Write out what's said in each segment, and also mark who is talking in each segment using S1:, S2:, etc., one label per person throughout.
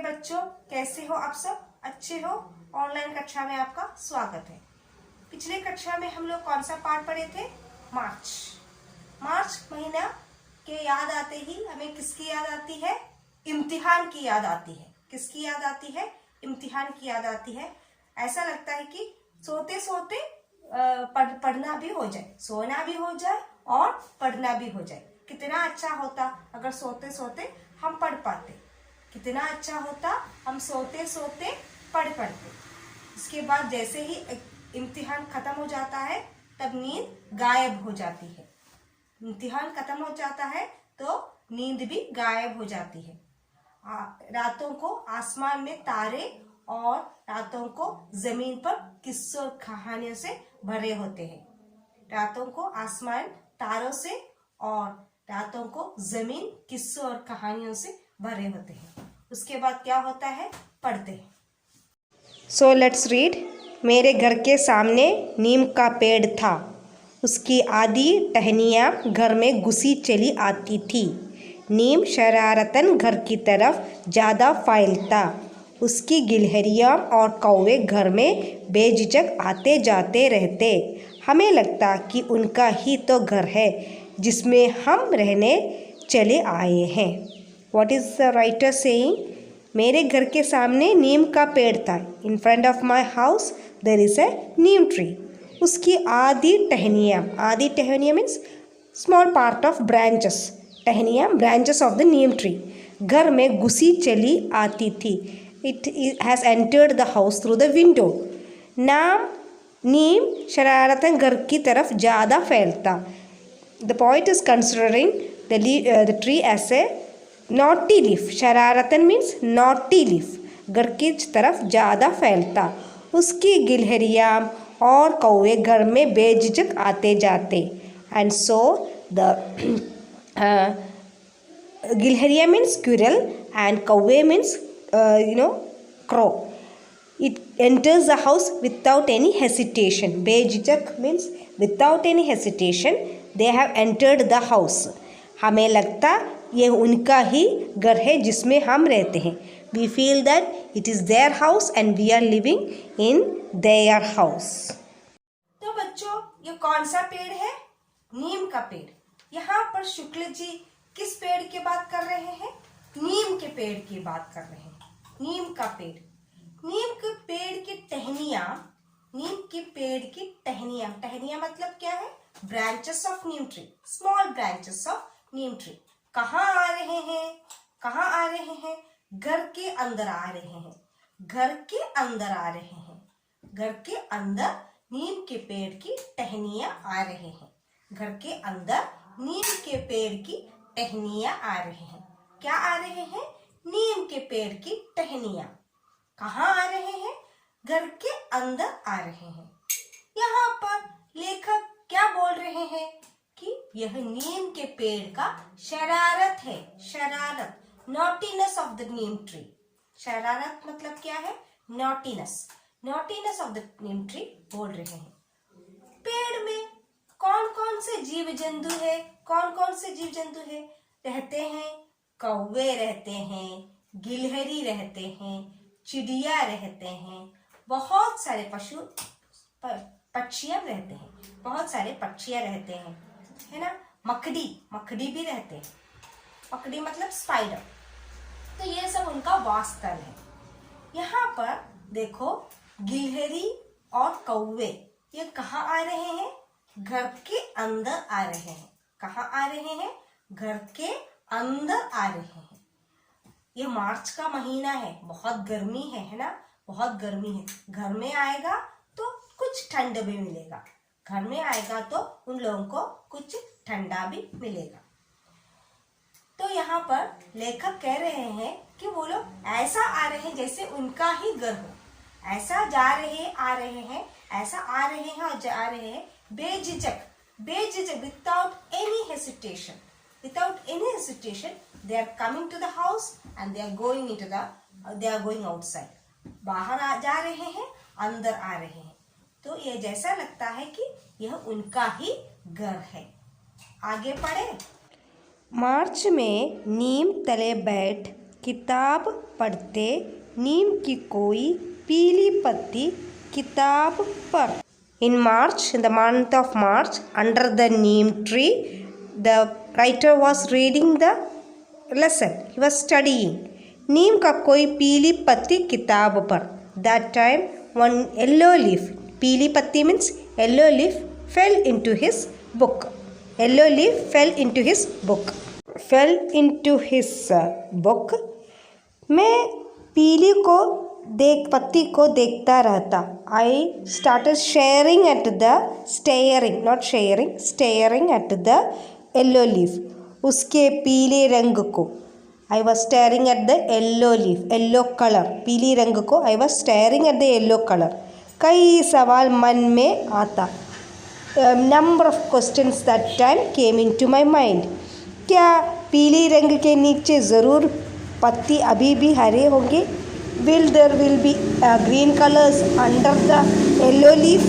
S1: बच्चों, कैसे हो आप सब? अच्छे हो? ऑनलाइन कक्षा में आपका स्वागत है। पिछले कक्षा में हम लोग कौन सा पाठ पढ़े थे? मार्च। मार्च महीना के याद आते ही हमें किसकी याद आती है? इम्तिहान की याद आती है। किसकी याद आती है? इम्तिहान की याद आती है। ऐसा लगता है कि सोते सोते पढ़ना भी हो जाए, सोना भी हो जाए और पढ़ना भी हो जाए। कितना अच्छा होता अगर सोते सोते हम पढ़ पाते। कितना अच्छा होता हम सोते सोते पढ़ पढ़ते। इसके बाद जैसे ही इम्तिहान खत्म हो जाता है तब नींद गायब हो जाती है। इम्तिहान खत्म हो जाता है तो नींद भी गायब हो जाती है। रातों को आसमान में तारे और रातों को जमीन पर किस्सों और कहानियों से भरे होते हैं। रातों को आसमान तारों से और रातों को जमीन किस्सों और कहानियों से भरे होते हैं। उसके बाद क्या होता है? पढ़ते हैं।
S2: So let's read. मेरे घर के सामने नीम का पेड़ था। उसकी आधी टहनियाँ घर में घुसी चली आती थी। नीम शरारतन घर की तरफ ज़्यादा फैलता। उसकी गिलहरियाँ और कौवे घर में बेझिझक आते जाते रहते। हमें लगता कि उनका ही तो घर है जिसमें हम रहने चले आए हैं। What is the writer saying? मेरे घर के सामने नीम का पेड़ था। In front of my house there is a neem tree. उसकी आधी टहनियाँ means small part of branches. टहनियाँ branches of the neem tree. घर में घुसी चली आती थी. It has entered the house through the window. नीम शरारतन घर की तरफ ज़्यादा फैलता. The poet is considering the tree as a naughty leaf. शरारतन means naughty leaf. घर की तरफ ज़्यादा फैलता. उसकी गिलहरियाँ और कौवे घर में बेझिझक आते जाते. And so the गिलहरियाँ means squirrel and कौवे means crow. It enters the house without any hesitation. बेझिझक means without any hesitation. They have entered the house. हमें लगता ये उनका ही घर है जिसमें हम रहते हैं. We feel that it is their house and we are living in their house.
S1: तो बच्चों, ये कौन सा पेड़ है? नीम का पेड़. यहाँ पर शुक्ल जी किस पेड़ की बात कर रहे हैं? नीम के पेड़ की बात कर रहे हैं. नीम का पेड़. नीम के पेड़ की टहनियाँ. नीम के पेड़ की टहनियाँ. टहनियाँ मतलब क्या है? Branches of Neem tree. Small branches of Neem tree. कहाँ आ रहे हैं? कहाँ आ रहे हैं? घर के अंदर आ रहे हैं. घर के अंदर आ रहे हैं. घर के अंदर नीम के पेड़ की टहनियाँ आ रहे हैं. घर के अंदर नीम के पेड़ की टहनियाँ आ रहे हैं. क्या आ रहे हैं? नीम के पेड़ की टहनियाँ. कहाँ आ रहे हैं? घर के अंदर आ रहे हैं. यहाँ पर लेखक क्या बोल रहे हैं कि यह नीम के पेड़ का शरारत है. शरारत. Naughtiness of the Neem tree. शरारत मतलब क्या है? Naughtiness. Naughtiness of the Neem tree बोल रहे हैं. पेड़ में कौन कौन से जीव जंतु है? कौन कौन से जीव जंतु है रहते हैं? कौवे रहते हैं, गिलहरी रहते हैं, चिड़िया रहते हैं, बहुत सारे पक्षियां रहते हैं. बहुत सारे पक्षियां रहते हैं, है ना. मकड़ी भी रहते हैं. मकड़ी मतलब स्पाइडर. तो ये सब उनका वासस्थल है. यहाँ पर देखो, गिलहरी और कौवे ये कहाँ आ रहे हैं? घर के अंदर आ रहे हैं. कहाँ आ रहे हैं? घर के अंदर आ रहे हैं. ये मार्च का महीना है. बहुत गर्मी है ना. बहुत गर्मी है. घर में आएगा तो कुछ ठंड भी मिलेगा. घर में आएगा तो उन लोगों को कुछ ठंडा भी मिलेगा. तो यहाँ पर लेखक कह रहे हैं कि वो लोग ऐसा आ रहे हैं जैसे उनका ही घर हो. ऐसा जा रहे आ रहे हैं. ऐसा आ रहे हैं और जा रहे हैं बेझिझक. बेझिझक. Without any hesitation. Without any hesitation, they are coming to the house and they are going outside. बाहर जा रहे हैं, अंदर आ रहे हैं. तो ये जैसा लगता है कि यह उनका ही घर है. आगे पढ़े.
S2: मार्च में नीम तले बैठ किताब पढ़ते नीम की कोई पीली पत्ती किताब पर. In March, in the month of March, under the neem tree, the writer was reading the lesson. He was studying. नीम का कोई पीली पत्ती किताब पर. That time, one yellow leaf, पीली पत्ती means yellow leaf, fell into his book. Yellow leaf fell into his book. Fell into his book. मैं पीली पत्ती को देखता रहता. I started staring at the yellow leaf. उसके पीले रंग को. I was staring at the yellow leaf, yellow color. पीली रंग को I was staring at the yellow color. कई सवाल मन में आता. Number of questions that time came into my mind. क्या पीली रंग के नीचे ज़रूर पत्ती अभी भी हरे होंगे? Will there be green colors under the yellow leaf?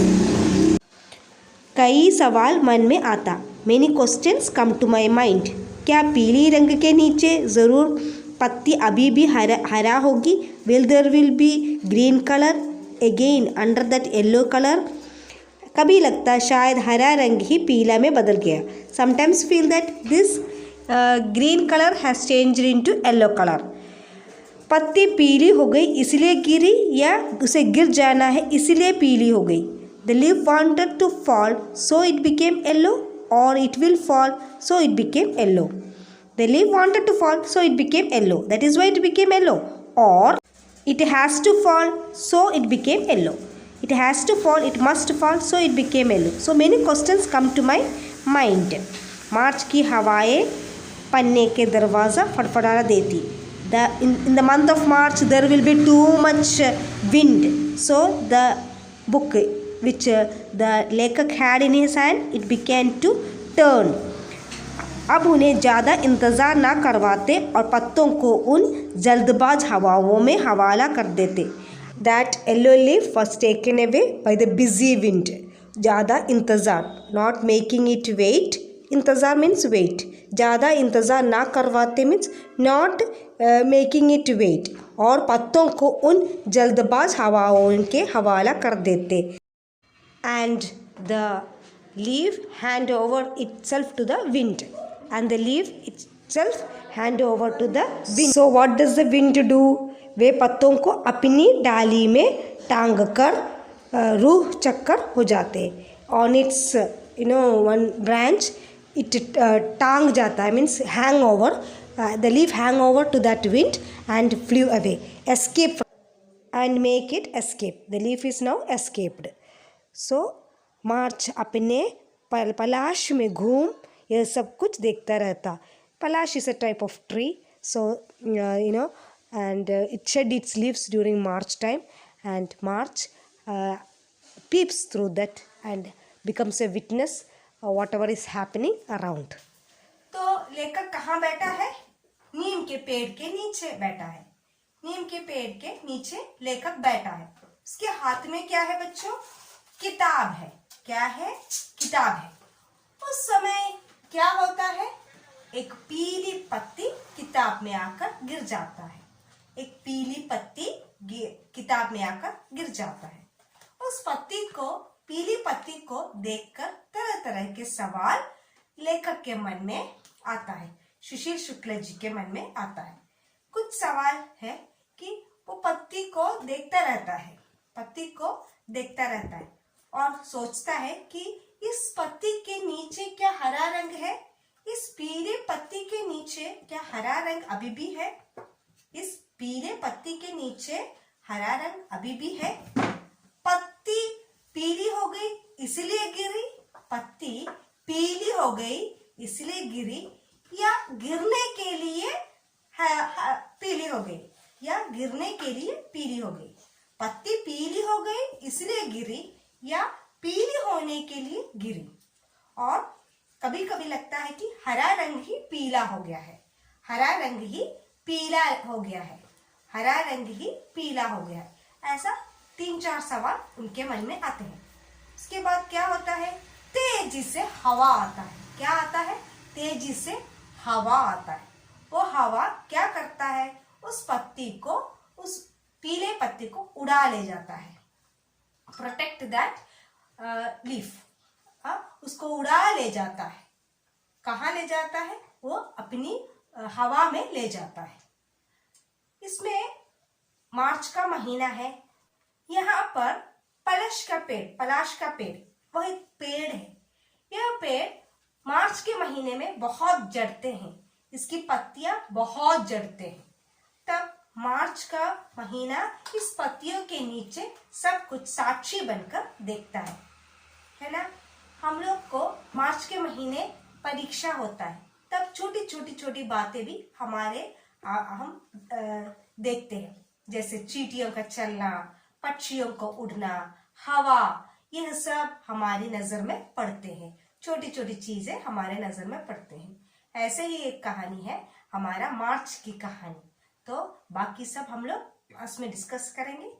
S2: कई सवाल मन में आता. Many questions come to my mind. क्या पीली रंग के नीचे ज़रूर पत्ती अभी भी हरा होगी? Will there be green color again under that yellow color? कभी लगता शायद हरा रंग ही पीला में बदल गया. Sometimes feel that this green color has changed into yellow color. पत्ती पीली हो गई इसलिए गिरी या उसे गिर जाना है इसलिए पीली हो गई. The leaf wanted to fall so it became yellow, or it will fall so it became yellow. The leaf wanted to fall so it became yellow. That is why it became yellow. Or it has to fall so it became yellow. It has to fall, it must fall so it became yellow. So many questions come to my mind. मार्च की हवाएं पन्ने के दरवाज़ा फड़फड़ा देती. In the month of March there will be too much wind. So the book which the लेखक had in his hand, it began to turn. अब उन्हें ज़्यादा इंतज़ार ना करवाते और पत्तों को उन जल्दबाज हवाओं में हवाला कर देते. That yellow leaf was taken away by the busy wind. ज़्यादा इंतज़ार, not making it wait. इंतज़ार means wait. ज़्यादा इंतज़ार ना करवाते means not making it wait. और पत्तों को उन जल्दबाज हवाओं के हवाला कर देते. And the leaf hand over itself to the wind. And the leaf itself hand over to the wind. So what does the wind do? वे पत्तों को अपनी डाली में टांग कर रूह चक्कर हो जाते. On its one branch it टांग जाता है means hang over. The leaf hang over to that wind and flew away. Escape and make it escape. The leaf is now escaped. So मार्च अपने पलाश में घूम यह सब कुछ देखता रहता. पलाश is a type of tree. So and it shed its leaves during March time, and March peeps through that and becomes a witness of whatever is happening around.
S1: तो लेखक कहाँ बैठा है? नीम के पेड़ के नीचे बैठा है. नीम के पेड़ के नीचे लेखक बैठा है. उसके हाथ में क्या है बच्चों? किताब है. क्या है? किताब है. उस समय क्या होता है? एक पीली पत्ती किताब में आकर गिर जाता है. एक पीली पत्ती किताब में आकर गिर जाता है. उस पीली पत्ती को देखकर तरह तरह के सवाल लेखक के मन में आता है. सुशील शुक्ल जी के मन में आता है. कुछ सवाल है कि वो पत्ती को देखता रहता है. पत्ती को देखता रहता है और सोचता है कि इस पत्ती के नीचे क्या हरा रंग है? इस पीले पत्ती के नीचे क्या हरा रंग अभी भी है? इस पीले पत्ती के नीचे हरा रंग अभी भी है? पत्ती पीली हो गई इसलिए गिरी? पत्ती पीली हो गई इसलिए गिरी या गिरने के लिए पीली हो गई? या गिरने के लिए पीली हो गई? पत्ती पीली हो गई इसलिए गिरी या पीली होने के लिए गिरी? और कभी कभी लगता है कि हरा रंग ही पीला हो गया है. हरा रंग ही पीला हो गया है. हरा रंग ही पीला हो गया है. ऐसा 3-4 सवाल उनके मन में आते हैं. उसके बाद क्या होता है? तेजी से हवा आता है. क्या आता है? तेजी से हवा आता है. वो हवा क्या करता है? उस पत्ती को, उस पीले पत्ती को उड़ा ले जाता है। प्रोटेक्ट दैट लीफ, उसको उड़ा ले जाता है। कहाँ ले जाता है? वो अपनी हवा में ले जाता है। इसमें मार्च का महीना है। यहाँ पर पलाश का पेड़, वह एक पेड़ है। यह पेड़ मार्च के महीने में बहुत जड़ते हैं, इसकी पत्तियां बहुत जड़ते हैं। तब मार्च का महीना इस पत्तियों के नीचे सब कुछ साक्षी बनकर देखता है ना। हम लोग को मार्च के महीने परीक्षा होता है, तब छोटी बातें भी हम देखते हैं, जैसे चींटियों का चलना, पक्षियों को उड़ना, हवा, यह सब हमारी नजर में पड़ते हैं। छोटी चीजें हमारे नजर में पड़ते हैं। ऐसे ही एक कहानी है हमारा मार्च की कहानी। तो बाकी सब हम लोग क्लास में डिस्कस करेंगे।